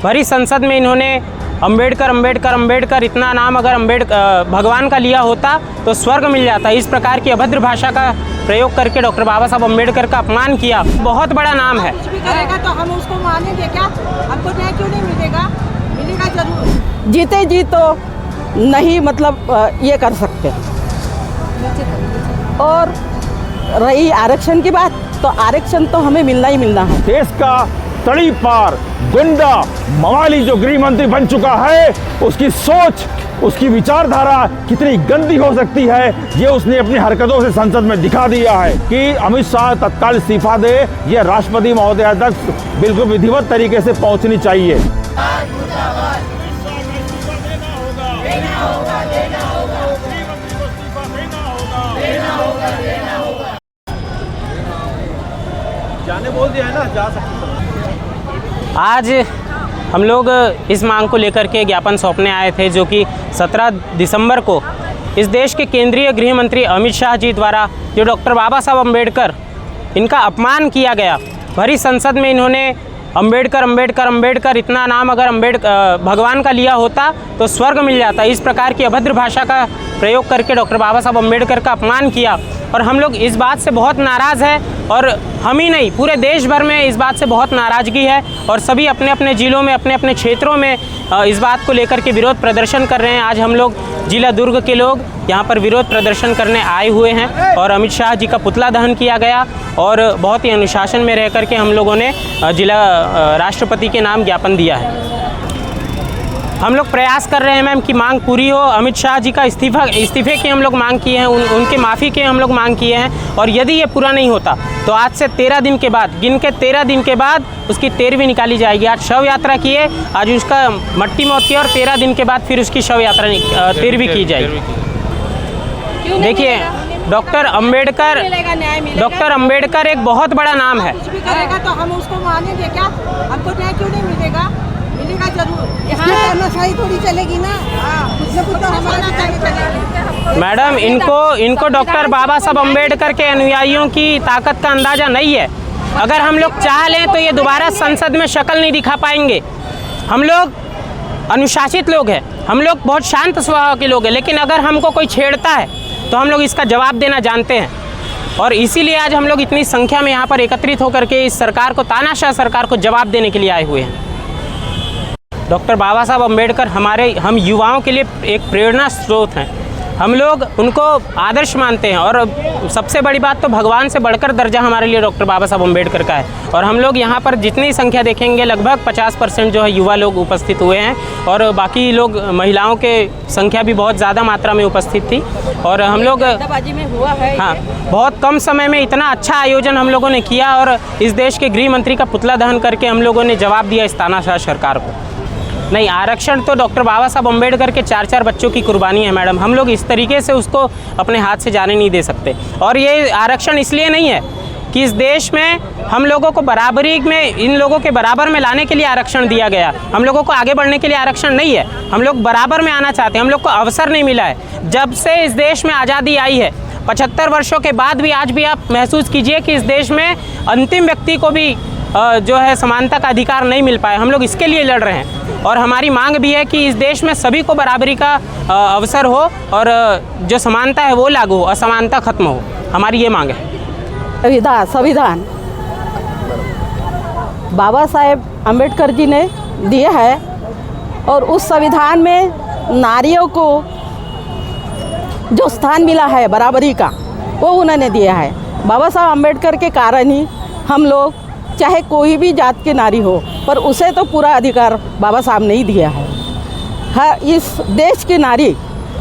भरी संसद में इन्होंने अंबेडकर अंबेडकर अंबेडकर इतना नाम अगर भगवान का लिया होता तो स्वर्ग मिल जाता। इस प्रकार की अभद्र भाषा का प्रयोग करके डॉक्टर बाबा साहब अंबेडकर का अपमान किया। बहुत बड़ा नाम है। कुछ भी करेगा तो हम उसको मानेंगे क्या? हमको न्याय क्यों नहीं मिलेगा? मिलेगा जरूर। जीते जी तो नहीं मतलब ये कर सकते। और रही आरक्षण की बात, तो आरक्षण तो हमें मिलना ही मिलना है। देश का तड़ी पार गुंडा मवाली जो गृह मंत्री बन चुका है, उसकी सोच, उसकी विचारधारा कितनी गंदी हो सकती है, ये उसने अपनी हरकतों से संसद में दिखा दिया है कि अमित शाह तत्काल इस्तीफा दे। ये राष्ट्रपति महोदय तक बिल्कुल विधिवत तरीके से पहुंचनी चाहिए। जाने बोल दिया है ना, जा सकते। आज हम लोग इस मांग को लेकर के ज्ञापन सौंपने आए थे, जो कि 17 दिसंबर को इस देश के केंद्रीय गृह मंत्री अमित शाह जी द्वारा जो डॉक्टर बाबा साहब अंबेडकर इनका अपमान किया गया। भरी संसद में इन्होंने अंबेडकर अंबेडकर अंबेडकर इतना नाम अगर भगवान का लिया होता तो स्वर्ग मिल जाता। इस प्रकार की अभद्र भाषा का प्रयोग करके डॉक्टर बाबा साहब अंबेडकर का अपमान किया। और हम लोग इस बात से बहुत नाराज़ हैं, और हम ही नहीं पूरे देश भर में इस बात से बहुत नाराज़गी है। और सभी अपने अपने ज़िलों में, अपने अपने क्षेत्रों में इस बात को लेकर के विरोध प्रदर्शन कर रहे हैं। आज हम लोग जिला दुर्ग के लोग यहाँ पर विरोध प्रदर्शन करने आए हुए हैं, और अमित शाह जी का पुतला दहन किया गया। और बहुत ही अनुशासन में रह करके हम लोगों ने जिला राष्ट्रपति के नाम ज्ञापन दिया है। हम लोग प्रयास कर रहे हैं मैम कि मांग पूरी हो। अमित शाह जी का इस्तीफे की हम लोग मांग किए हैं, उनके माफ़ी के हम लोग मांग किए हैं। और यदि ये पूरा नहीं होता तो आज से 13 दिन के बाद, गिन के 13 दिन के बाद उसकी 13वीं निकाली जाएगी। आज शव यात्रा की है, आज उसका मट्टी मौत की, और 13 दिन के बाद फिर उसकी शव यात्रा 13वीं की जाएगी। देखिए डॉक्टर अंबेडकर एक बहुत बड़ा नाम है। कुछ भी करेगा तो हम उसको मानेंगे क्या? हमको न्याय क्यों नहीं मिलेगा? मिलेगा जरूर। तानाशाही थोड़ी चलेगी ना, कुछ न कुछ तो हमारा चलेगा। मैडम इनको डॉक्टर बाबा साहब अंबेडकर के अनुयायियों की ताकत का अंदाजा नहीं है। अगर हम लोग चाह लें तो ये दोबारा संसद में शक्ल नहीं दिखा पाएंगे। हम लोग अनुशासित लोग हैं, हम लोग बहुत शांत स्वभाव के लोग हैं, लेकिन अगर हमको कोई छेड़ता है तो हम लोग इसका जवाब देना जानते हैं। और इसीलिए आज हम लोग इतनी संख्या में यहाँ पर एकत्रित होकर के इस सरकार को, तानाशाह सरकार को जवाब देने के लिए आए हुए हैं। डॉक्टर बाबा साहब अंबेडकर हम युवाओं के लिए एक प्रेरणा स्रोत हैं। हम लोग उनको आदर्श मानते हैं, और सबसे बड़ी बात तो भगवान से बढ़कर दर्जा हमारे लिए डॉक्टर बाबा साहब अंबेडकर का है। और हम लोग यहाँ पर जितनी संख्या देखेंगे लगभग 50% जो है युवा लोग उपस्थित हुए हैं, और बाकी लोग महिलाओं के संख्या भी बहुत ज़्यादा मात्रा में उपस्थित थी। और हम लोग में हुआ है, हाँ, बहुत कम समय में इतना अच्छा आयोजन हम लोगों ने किया, और इस देश के गृह मंत्री का पुतला दहन करके हम लोगों ने जवाब दिया इस तानाशाह सरकार को। नहीं, आरक्षण तो डॉक्टर बाबा साहब अंबेडकर के 4-4 बच्चों की कुर्बानी है मैडम। हम लोग इस तरीके से उसको अपने हाथ से जाने नहीं दे सकते। और ये आरक्षण इसलिए नहीं है कि इस देश में हम लोगों को बराबरी में, इन लोगों के बराबर में लाने के लिए आरक्षण दिया गया। हम लोगों को आगे बढ़ने के लिए आरक्षण नहीं है। हम लोग बराबर में आना चाहते हैं, हम लोग को अवसर नहीं मिला है। जब से इस देश में आज़ादी आई है, 75 वर्षों के बाद भी आज भी आप महसूस कीजिए कि इस देश में अंतिम व्यक्ति को भी जो है समानता का अधिकार नहीं मिल पाया। हम लोग इसके लिए लड़ रहे हैं, और हमारी मांग भी है कि इस देश में सभी को बराबरी का अवसर हो, और जो समानता है वो लागू हो, असमानता खत्म हो। हमारी ये मांग है। संविधान बाबा साहेब अंबेडकर जी ने दिया है, और उस संविधान में नारियों को जो स्थान मिला है बराबरी का, वो उन्होंने दिया है। बाबा साहब अंबेडकर के कारण ही हम लोग, चाहे कोई भी जात के नारी हो, पर उसे तो पूरा अधिकार बाबा साहब ने ही दिया है। हर इस देश की नारी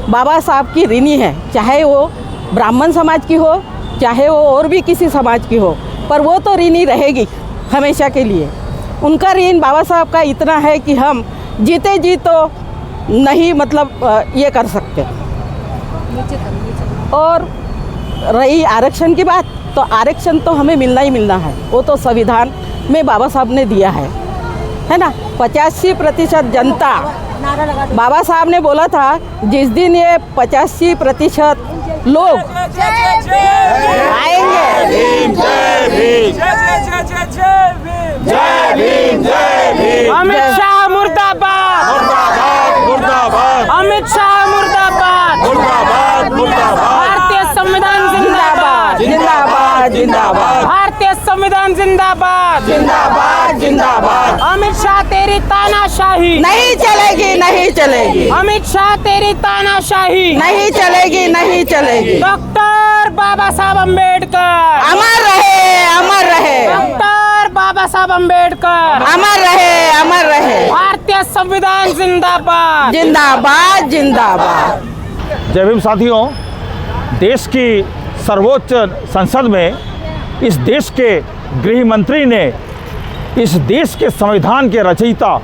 बाबा साहब की ऋणी है, चाहे वो ब्राह्मण समाज की हो, चाहे वो और भी किसी समाज की हो, पर वो तो ऋणी रहेगी हमेशा के लिए। उनका ऋण बाबा साहब का इतना है कि हम जीते जी तो नहीं मतलब ये कर सकते। और रही आरक्षण की बात, तो आरक्षण तो हमें मिलना ही मिलना है। वो तो संविधान में बाबा साहब ने दिया है ना। 85% जनता, बाबा साहब ने बोला था जिस दिन ये 85% लोग आएंगे, अमित शाह संविधान जिंदाबाद। जिंदाबाद जिंदाबाद। अमित शाह तेरी तानाशाही नहीं चलेगी नहीं चलेगी। अमित शाह तेरी तानाशाही नहीं चलेगी नहीं चलेगी। डॉक्टर बाबा साहब अम्बेडकर अमर रहे अमर रहे। डॉक्टर बाबा साहब अम्बेडकर अमर रहे अमर रहे। भारतीय संविधान जिंदाबाद। जिंदाबाद जिंदाबाद। जय भीम साथियों, देश की सर्वोच्च संसद में इस देश के गृह मंत्री ने इस देश के संविधान के रचयिता,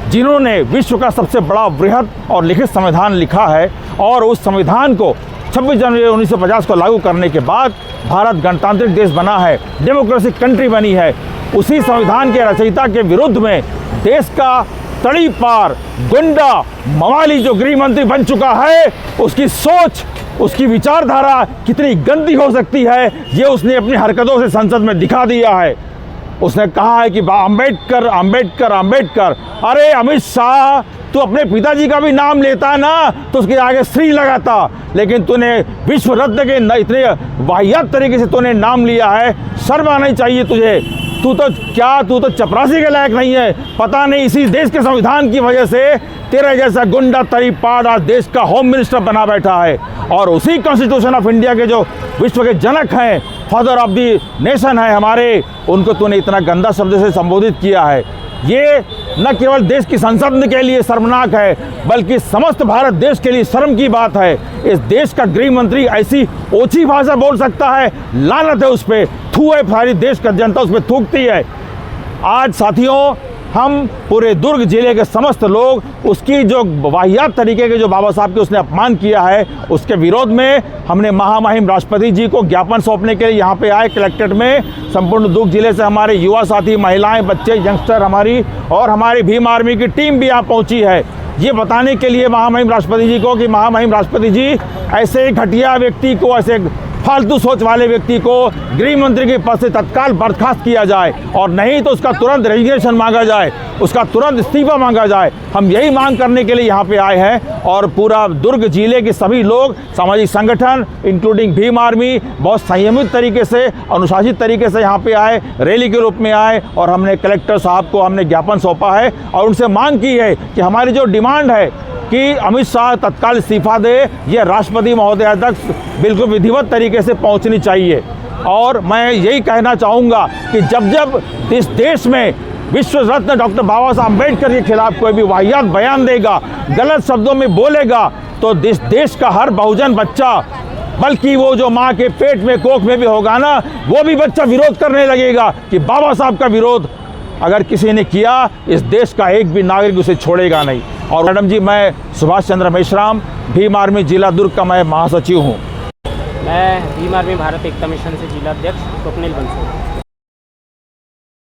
जिन्होंने विश्व का सबसे बड़ा बृहद और लिखित संविधान लिखा है और उस संविधान को 26 जनवरी 1950 को लागू करने के बाद भारत गणतांत्रिक देश बना है, डेमोक्रेटिक कंट्री बनी है, उसी संविधान के रचयिता के विरुद्ध में देश का तड़ी पार गुंडा मवाली जो गृह मंत्री बन चुका है, उसकी सोच, उसकी विचारधारा कितनी गंदी हो सकती है, ये उसने अपनी हरकतों से संसद में दिखा दिया है। उसने कहा है कि अम्बेडकर अम्बेडकर अम्बेडकर। अरे अमित शाह, तू अपने पिताजी का भी नाम लेता ना तो उसके आगे श्री लगाता, लेकिन तूने विश्व रत्न के इतने वाहियात तरीके से तूने नाम लिया है। शर्म आनी चाहिए तुझे। तू तो चपरासी के लायक नहीं है। पता नहीं इसी देश के संविधान की वजह से तेरे जैसा गुंडा तरी पाड़ आज देश का होम मिनिस्टर बना बैठा है, और उसी कॉन्स्टिट्यूशन ऑफ इंडिया के जो विश्व के जनक हैं, फादर ऑफ द नेशन है हमारे, उनको तूने इतना गंदा शब्द से संबोधित किया है। ये न केवल देश की संसद के लिए शर्मनाक है, बल्कि समस्त भारत देश के लिए शर्म की बात है। इस देश का गृह मंत्री ऐसी ओछी भाषा बोल सकता है, लानत है उस पर, थू है, सारी देश का जनता उस पर थूकती है। आज साथियों, हम पूरे दुर्ग जिले के समस्त लोग उसकी जो वाहियात तरीके के जो बाबा साहब के उसने अपमान किया है, उसके विरोध में हमने महामहिम राष्ट्रपति जी को ज्ञापन सौंपने के लिए यहाँ पे आए कलेक्ट्रेट में। संपूर्ण दुर्ग जिले से हमारे युवा साथी, महिलाएं, बच्चे, यंगस्टर हमारी और हमारी भीम आर्मी की टीम भी यहाँ पहुँची है, ये बताने के लिए महामहिम राष्ट्रपति जी को कि महामहिम राष्ट्रपति जी, ऐसे घटिया व्यक्ति को, ऐसे फालतू सोच वाले व्यक्ति को गृह मंत्री के पद से तत्काल बर्खास्त किया जाए, और नहीं तो उसका तुरंत रेजिग्नेशन मांगा जाए, उसका तुरंत इस्तीफा मांगा जाए। हम यही मांग करने के लिए यहाँ पे आए हैं, और पूरा दुर्ग जिले के सभी लोग, सामाजिक संगठन इंक्लूडिंग भीम आर्मी, बहुत संयमित तरीके से, अनुशासित तरीके से यहाँ पे आए, रैली के रूप में आए, और हमने कलेक्टर साहब को हमने ज्ञापन सौंपा है और उनसे मांग की है कि हमारी जो डिमांड है कि अमित शाह तत्काल इस्तीफा दे, ये राष्ट्रपति महोदय तक बिल्कुल विधिवत तरीके से पहुंचनी चाहिए। और मैं यही कहना चाहूँगा कि जब इस देश में विश्व रत्न डॉक्टर बाबा साहब अम्बेडकर के खिलाफ कोई भी वाहियात बयान देगा, गलत शब्दों में बोलेगा, तो देश का हर बहुजन बच्चा, बल्कि वो जो माँ के पेट में कोख में भी होगा ना, वो भी बच्चा विरोध करने लगेगा कि बाबा साहब का विरोध अगर किसी ने किया, इस देश का एक भी नागरिक उसे छोड़ेगा नहीं। और मैडम जी, मैं सुभाष चंद्र मेश्राम, भीम आर्मी जिला दुर्ग का मैं महासचिव हूँ। मैं भीम आर्मी भारत एकता मिशन से जिला अध्यक्ष स्वप्निल बंसल।